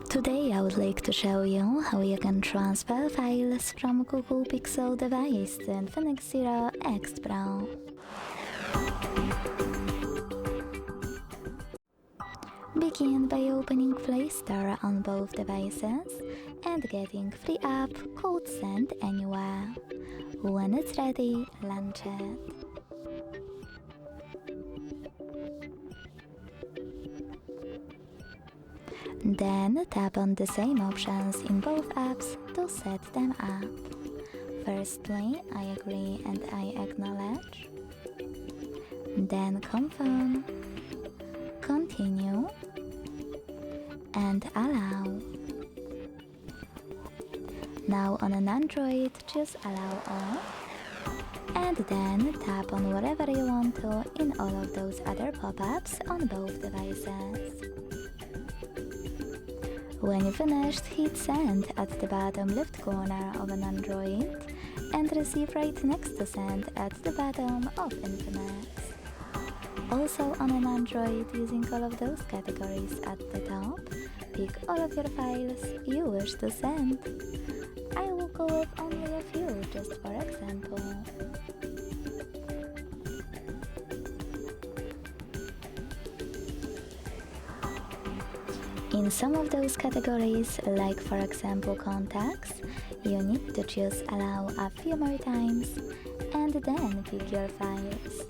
Today I would like to show you how you can transfer files from Google Pixel device to INFINIX Zero X Pro. Begin by opening Play Store on both devices and getting free app called Send Anywhere. When it's ready, launch it. Then tap on the same options in both apps to set them up. Firstly, I agree and I acknowledge. Then confirm, continue, and allow. Now on an Android, choose Allow All, and then tap on whatever you want to in all of those other pop-ups on both devices. When you finished, hit Send at the bottom left corner of an Android and receive right next to Send at the bottom of INFINIX. Also on an Android, using all of those categories at the top, pick all of your files you wish to send. I will go with only a few just for example. In some of those categories, like for example contacts, you need to choose Allow a few more times and then pick your files.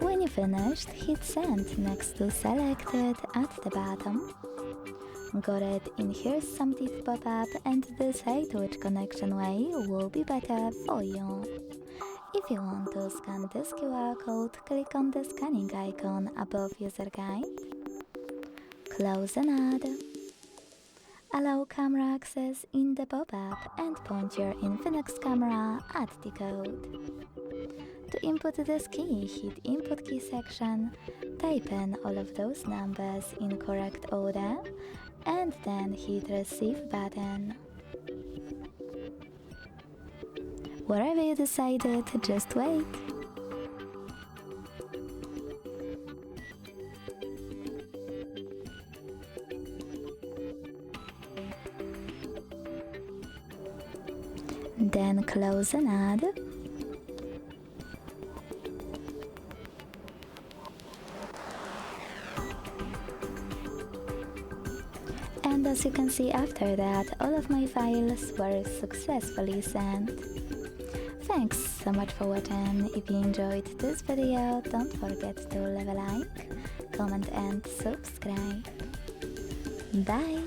When you finished, hit Send next to Selected at the bottom. Got it, in Here's Some Tip pop-up and decide which connection way will be better for you. If you want to scan this QR code, click on the scanning icon above User Guide. Close and add. Allow camera access in the pop-up and point your INFINIX camera at the code. To input this key, hit Input Key section, type in all of those numbers in correct order, and then hit Receive button. Wherever you decided, just wait. Then close and add. And as you can see, after that, all of my files were successfully sent. Thanks so much for watching. If you enjoyed this video, don't forget to leave a like, comment and subscribe. Bye!